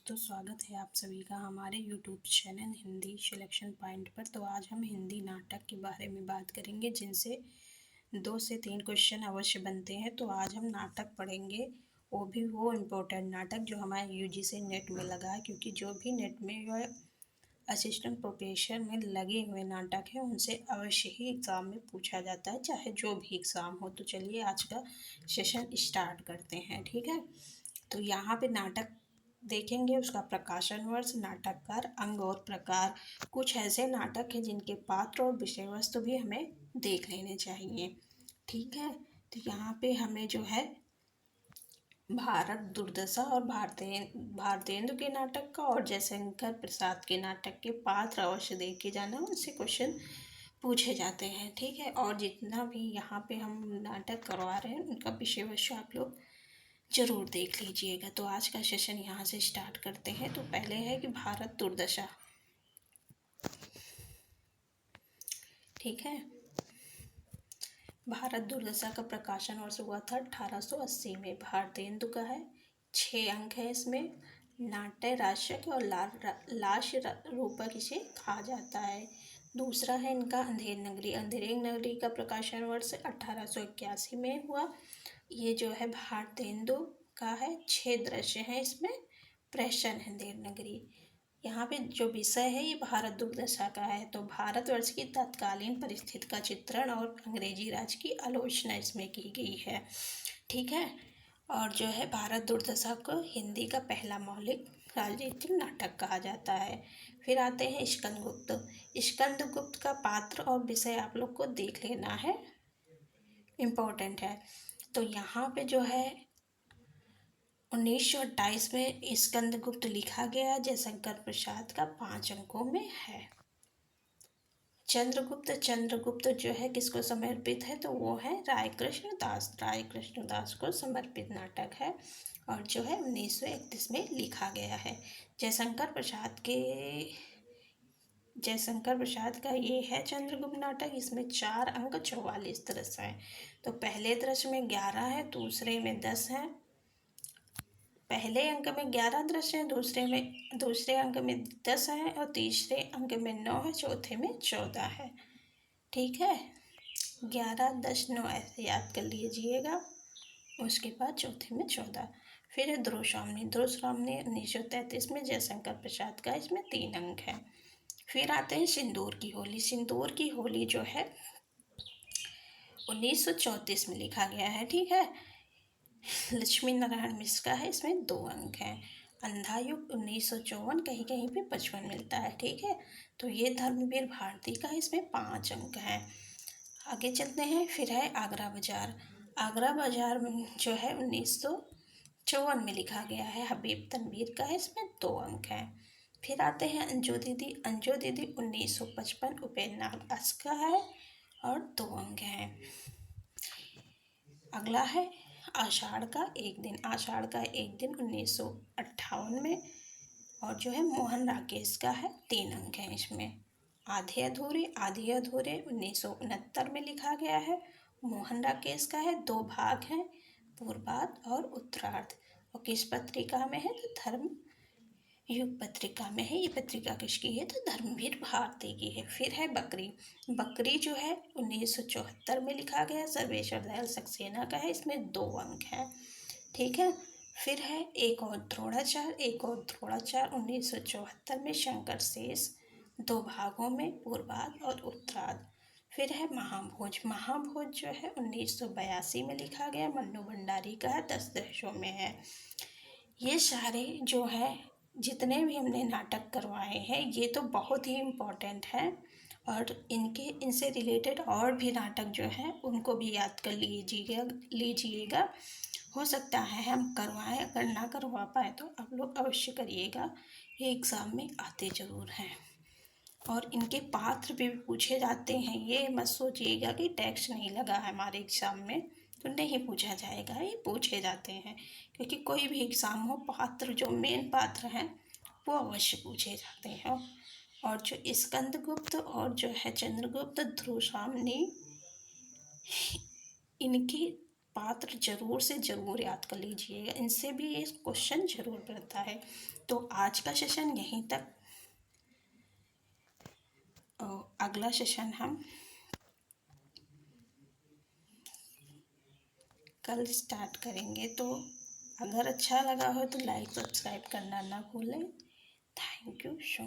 दोस्तों, स्वागत है आप सभी का हमारे YouTube channel Hindi selection point पर। तो आज हम हिंदी नाटक के बारे में बात करेंगे, जिनसे 2 से 3 क्वेश्चन अवश्य बनते हैं। तो आज हम नाटक पढ़ेंगे, वो इम्पोर्टेंट नाटक जो हमारे यूजीसी नेट में लगा है, क्योंकि जो भी नेट में जो है असिस्टेंट प्रोफेसर में लगे हुए नाटक हैं उनसे अवश्य ही एग्ज़ाम में पूछा जाता है, चाहे जो भी एग्ज़ाम हो। तो चलिए आज का सेशन स्टार्ट करते हैं, ठीक है। तो यहाँ पे नाटक देखेंगे, उसका प्रकाशन वर्ष, नाटककार, अंग और प्रकार। कुछ ऐसे नाटक हैं जिनके पात्र और विषय वस्तु भी हमें देख लेने चाहिए, ठीक है। तो यहाँ पे हमें जो है भारत दुर्दशा और भारतेंदु के नाटक का और जयशंकर प्रसाद के नाटक के पात्र अवश्य देखे जाना, उनसे क्वेश्चन पूछे जाते हैं, ठीक है। और जितना भी यहाँ पे हम नाटक करवा रहे हैं उनका विषय वस्तु आप लोग जरूर देख लीजिएगा। तो आज का सेशन यहाँ से स्टार्ट करते हैं। तो पहले है कि भारत दुर्दशा, ठीक है। भारत दुर्दशा का प्रकाशन वर्ष हुआ था 1880 में। भारतेंदु का है, 6 अंक है इसमें। नाट्य राशक और लाश रूपक इसे कहा जाता है। दूसरा है इनका अंधेर नगरी। अंधेर नगरी का प्रकाशन वर्ष 1881 में हुआ। ये जो है भारतेंदु का है, 6 दृश्य हैं इसमें। प्रेषण है देवनागरी। यहाँ पे जो विषय है ये भारत दुर्दशा का है। तो भारतवर्ष की तत्कालीन परिस्थिति का चित्रण और अंग्रेजी राज की आलोचना इसमें की गई है, ठीक है। और जो है भारत दुर्दशा को हिंदी का पहला मौलिक राजनीतिक नाटक कहा जाता है। फिर आते हैं स्कंदगुप्त। स्कंदगुप्त का पात्र और विषय आप लोग को देख लेना है, इम्पोर्टेंट है। तो यहाँ पे जो है 1928 में स्कंदगुप्त लिखा गया, जयशंकर प्रसाद का 5 अंकों में है। चंद्रगुप्त जो है किसको समर्पित है, तो वो है राय कृष्ण दास को समर्पित नाटक है और जो है 1931 में लिखा गया है। जयशंकर प्रसाद का ये है चंद्रगुप्त नाटक। इसमें 4 अंक 44 दृश्य हैं। तो पहले दृश्य में 11 है, दूसरे में 10 है। पहले अंक में 11 दृश्य हैं, दूसरे अंक में 10 है और तीसरे अंक में 9 है, चौथे में 14 है, ठीक है। 11, 10, 9 ऐसे याद कर लीजिएगा। उसके बाद चौथे में 14। फिर है ध्रुवसामनी। 1933 में जयशंकर प्रसाद का, इसमें 3 अंक है। फिर आते हैं सिंदूर की होली। सिंदूर की होली जो है 1934 में लिखा गया है, ठीक है। लक्ष्मी नारायण मिश्र का है, इसमें 2 अंक हैं। अंधा युग 1954, कहीं कहीं पे 55 मिलता है, ठीक है। तो ये धर्मवीर भारती का, इसमें 5 अंक हैं। आगे चलते हैं। फिर है आगरा बाजार। आगरा बाजार जो है 1954 में लिखा गया है, हबीब तनवीर का है, इसमें 2 अंक हैं। फिर आते हैं अंजू दीदी। 1955 उपेंद्र नाथ दास का है और 2 अंक हैं। अगला है आषाढ़ का एक दिन। 1958 में और जो है मोहन राकेश का है, 3 अंक हैं इसमें। आधे अधूरे 1969 में लिखा गया है। मोहन राकेश का है, 2 भाग हैं, पूर्वार्ध और उत्तरार्ध। और किस पत्रिका में है, तो धर्म युग पत्रिका में है। ये पत्रिका किसकी है, तो धर्मवीर भारती की है। फिर है बकरी जो है 1974 में लिखा गया, सर्वेश्वर दयाल सक्सेना का है, इसमें 2 अंक हैं, ठीक है। फिर है एक और द्रोणाचार। 1974 में शंकर शेष, 2 भागों में, पूर्वार्ध और उत्तरार्ध। फिर है महाभोज जो है 1982 में लिखा गया, मन्नू भंडारी का है, 10 दृश्यों में है। ये सारे जो है जितने भी हमने नाटक करवाए हैं ये तो बहुत ही इम्पोर्टेंट है, और इनसे रिलेटेड और भी नाटक जो हैं उनको भी याद कर लीजिएगा। हो सकता है हम करवाएं, अगर ना करवा पाए तो आप लोग अवश्य करिएगा, ये एग्ज़ाम में आते ज़रूर हैं। और इनके पात्र भी पूछे जाते हैं, ये मत सोचिएगा कि टैक्स नहीं लगा है हमारे एग्ज़ाम में तो नहीं पूछा जाएगा, ये पूछे जाते हैं। क्योंकि कोई भी एग्ज़ाम हो, पात्र जो मेन पात्र हैं वो अवश्य पूछे जाते हैं। और जो स्कंदगुप्त और जो है चंद्रगुप्त, ध्रुवसामनी, इनकी पात्र जरूर से ज़रूर याद कर लीजिएगा, इनसे भी ये क्वेश्चन जरूर बनता है। तो आज का सेशन यहीं तक, और अगला सेशन हम कल स्टार्ट करेंगे। तो अगर अच्छा लगा हो तो लाइक सब्सक्राइब करना ना भूलें। Thank you so